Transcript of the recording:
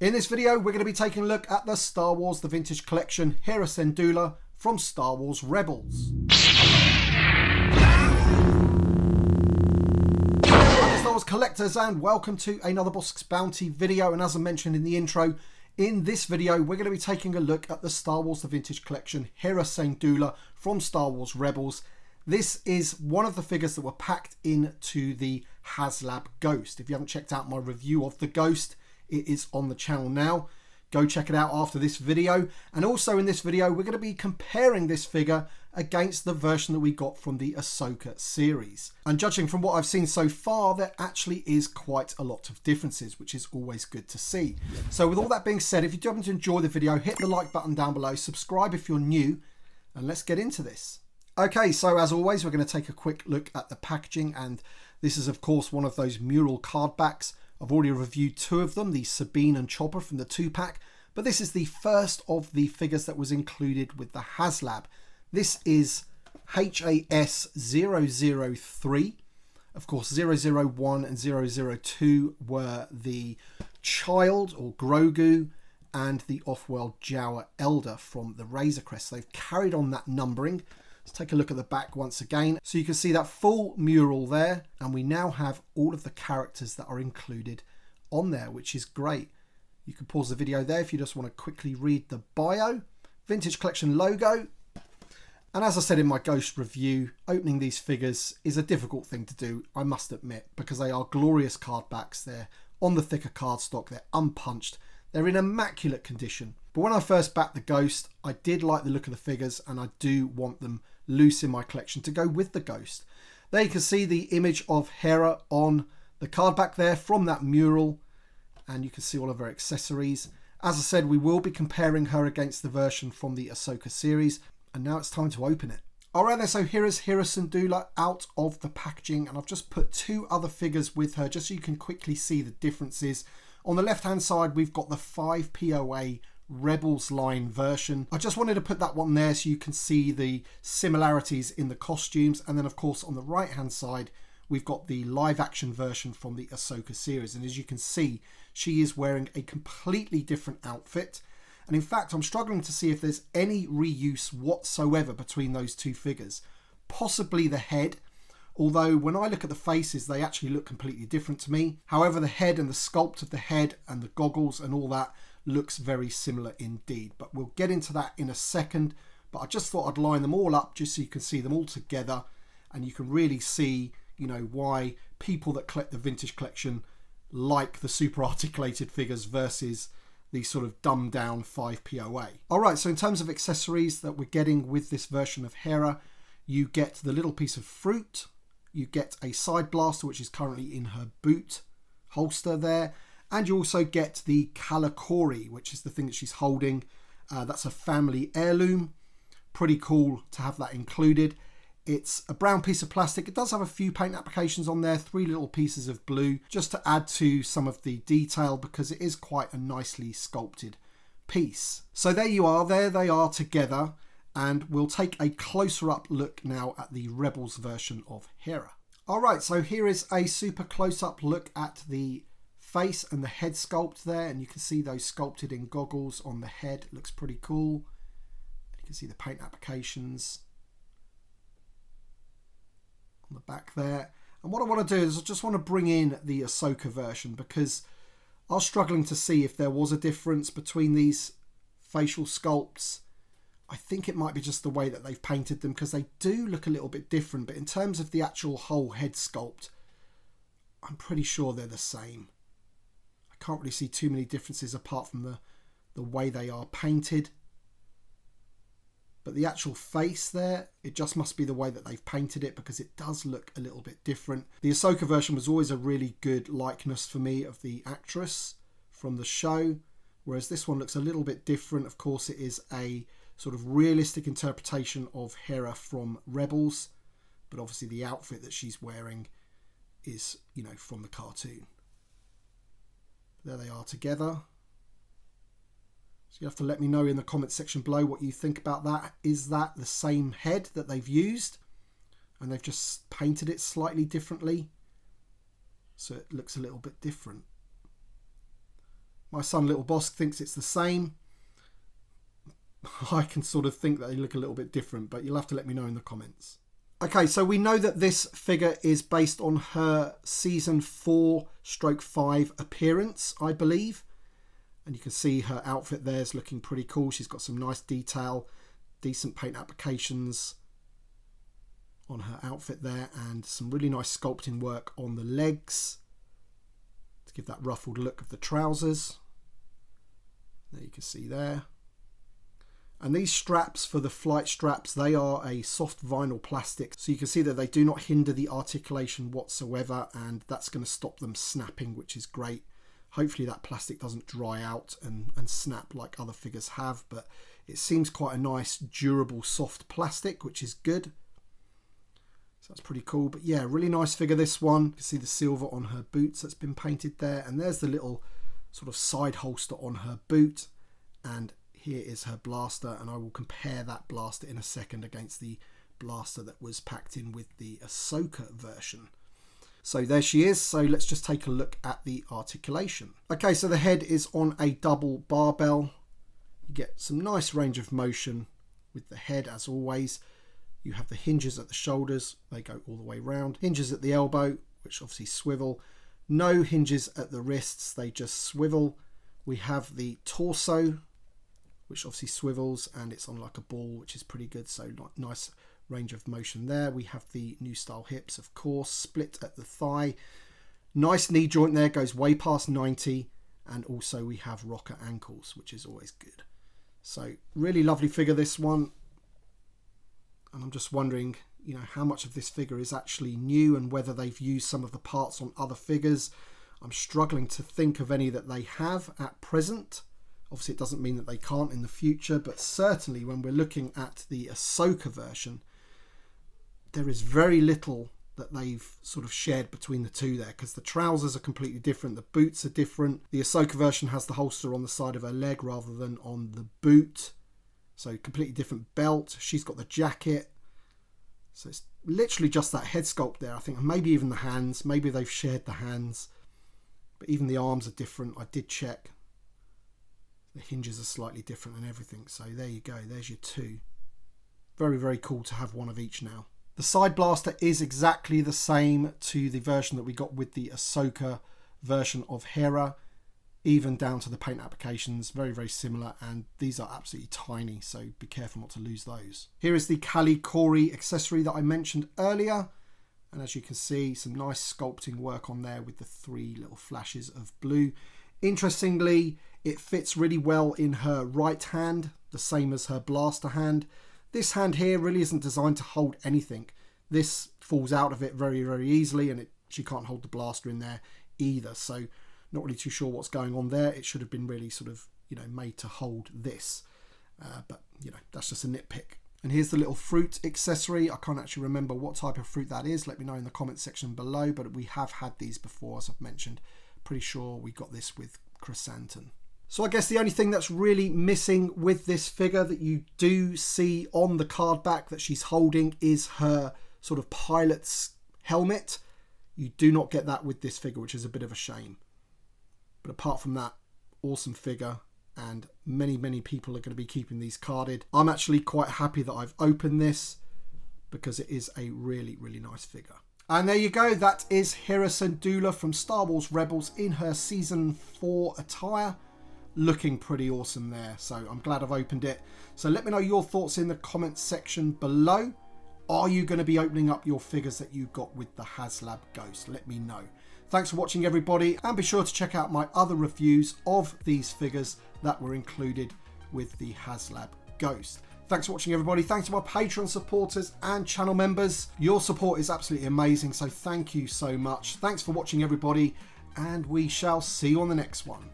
In this video, we're going to be taking a look at the Star Wars The Vintage Collection Hera Syndulla from Star Wars Rebels. Hello Star Wars collectors, and welcome to another Bossk's Bounty video. And as I mentioned in the intro, in this video we're going to be taking a look at the Star Wars The Vintage Collection Hera Syndulla from Star Wars Rebels. This is one of the figures that were packed into the HasLab Ghost. If you haven't checked out my review of the Ghost, it is on the channel now. Go check it out after this video. And also in this video, we're going to be comparing this figure against the version that we got from the Ahsoka series. And judging from what I've seen so far, there actually is quite a lot of differences, which is always good to see. So with all that being said, if you do happen to enjoy the video, hit the like button down below, subscribe if you're new, and let's get into this. Okay, so as always, we're going to take a quick look at the packaging, and this is of course one of those mural card backs. I've already reviewed two of them, the Sabine and Chopper from the 2-pack, but this is the first of the figures that was included with the HasLab. This is HAS003. Of course, 001 and 002 were the Child or Grogu and the Off-World Jawa Elder from the Razor Crest. They've carried on that numbering. Let's take a look at the back once again. So you can see that full mural there, and we now have all of the characters that are included on there, which is great. You can pause the video there if you just want to quickly read the bio, Vintage Collection logo. And as I said in my Ghost review, opening these figures is a difficult thing to do, I must admit, because they are glorious card backs. They're on the thicker cardstock, they're unpunched, they're in immaculate condition. But when I first backed the Ghost, I did like the look of the figures, and I do want them loose in my collection to go with the Ghost. There you can see the image of Hera on the card back there from that mural, and you can see all of her accessories. As I said, we will be comparing her against the version from the Ahsoka series, and now it's time to open it. Alright then, so here is Hera Syndulla out of the packaging, and I've just put two other figures with her just so you can quickly see the differences. On the left hand side, we've got the 5 POA Rebels line version. I just wanted to put that one there so you can see the similarities in the costumes. And then of course on the right hand side, we've got the live action version from the Ahsoka series. And as you can see, she is wearing a completely different outfit. And in fact, I'm struggling to see if there's any reuse whatsoever between those two figures. Possibly the head, although when I look at the faces, they actually look completely different to me. However, the head and the sculpt of the head and the goggles and all that looks very similar indeed. But we'll get into that in a second. But I just thought I'd line them all up just so you can see them all together, and you can really see, you know, why people that collect the vintage collection like the super articulated figures versus the sort of dumbed down 5 POA. Alright, so in terms of accessories that we're getting with this version of Hera, you get the little piece of fruit, you get a side blaster which is currently in her boot holster there, and you also get the Kalakori, which is the thing that she's holding. That's a family heirloom. Pretty cool to have that included. It's a brown piece of plastic. It does have a few paint applications on there, 3 little pieces of blue, just to add to some of the detail because it is quite a nicely sculpted piece. So there you are, there they are together, and we'll take a closer up look now at the Rebels version of Hera. Alright, so here is a super close up look at the face and the head sculpt there, and you can see those sculpted in goggles on the head. It looks pretty cool. You can see the paint applications on the back there. And what I want to do is I just want to bring in the Ahsoka version because I was struggling to see if there was a difference between these facial sculpts. I think it might be just the way that they've painted them because they do look a little bit different, but in terms of the actual whole head sculpt, I'm pretty sure they're the same. I can't really see too many differences apart from the way they are painted. But the actual face there, it just must be the way that they've painted it because it does look a little bit different. The Ahsoka version was always a really good likeness for me of the actress from the show, whereas this one looks a little bit different. Of course, it is a sort of realistic interpretation of Hera from Rebels, but obviously the outfit that she's wearing is, you know, from the cartoon. There they are together. So you have to let me know in the comment section below what you think about that. Is that the same head that they've used and they've just painted it slightly differently so it looks a little bit different? My son, little Bossk, thinks it's the same. I can sort of think that they look a little bit different, but you'll have to let me know in the comments. Okay, so we know that this figure is based on her season 4/5 appearance, I believe. And you can see her outfit there is looking pretty cool. She's got some nice detail, decent paint applications on her outfit there, and some really nice sculpting work on the legs to give that ruffled look of the trousers. There you can see there. And these straps for the flight straps, they are a soft vinyl plastic. So you can see that they do not hinder the articulation whatsoever, and that's going to stop them snapping, which is great. Hopefully that plastic doesn't dry out and snap like other figures have, but it seems quite a nice, durable, soft plastic, which is good. So that's pretty cool. But yeah, really nice figure, this one. You can see the silver on her boots that's been painted there. And there's the little sort of side holster on her boot. And here is her blaster. And I will compare that blaster in a second against the blaster that was packed in with the Ahsoka version. So there she is. So let's just take a look at the articulation. Okay, so the head is on a double barbell. You get some nice range of motion with the head, as always. You have the hinges at the shoulders, they go all the way round. Hinges at the elbow, which obviously swivel. No hinges at the wrists, they just swivel. We have the torso, which obviously swivels, and it's on like a ball, which is pretty good. So nice range of motion there. We have the new style hips, of course, split at the thigh. Nice knee joint there, goes way past 90. And also we have rocker ankles, which is always good. So really lovely figure, this one. And I'm just wondering, you know, how much of this figure is actually new and whether they've used some of the parts on other figures. I'm struggling to think of any that they have at present. Obviously, it doesn't mean that they can't in the future, but certainly when we're looking at the Ahsoka version, there is very little that they've sort of shared between the two there, because the trousers are completely different, the boots are different. The Ahsoka version has the holster on the side of her leg rather than on the boot. So completely different belt. She's got the jacket. So it's literally just that head sculpt there, I think. And maybe even the hands. Maybe they've shared the hands. But even the arms are different. I did check. The hinges are slightly different and everything. So there you go. There's your two. Very, very cool to have one of each now. The side blaster is exactly the same to the version that we got with the Ahsoka version of Hera. Even down to the paint applications, very, very similar, and these are absolutely tiny, so be careful not to lose those. Here is the Kali Kori accessory that I mentioned earlier, and as you can see, some nice sculpting work on there with the 3 little flashes of blue. Interestingly, it fits really well in her right hand, the same as her blaster hand. This hand here really isn't designed to hold anything. This falls out of it very, very easily, and she can't hold the blaster in there either, so not really too sure what's going on there. It should have been really sort of, you know, made to hold this. But, you know, that's just a nitpick. And here's the little fruit accessory. I can't actually remember what type of fruit that is. Let me know in the comments section below. But we have had these before, as I've mentioned. Pretty sure we got this with chrysanthemum. So I guess the only thing that's really missing with this figure that you do see on the card back that she's holding is her sort of pilot's helmet. You do not get that with this figure, which is a bit of a shame. But apart from that, awesome figure, and many, many people are going to be keeping these carded. I'm actually quite happy that I've opened this because it is a really, really nice figure. And there you go. That is Hera Syndulla from Star Wars Rebels in her Season 4 attire. Looking pretty awesome there. So I'm glad I've opened it. So let me know your thoughts in the comments section below. Are you going to be opening up your figures that you got with the HasLab Ghost? Let me know. Thanks for watching, everybody, and be sure to check out my other reviews of these figures that were included with the HasLab Ghost. Thanks for watching, everybody. Thanks to my Patreon supporters and channel members. Your support is absolutely amazing, so thank you so much. Thanks for watching, everybody, and we shall see you on the next one.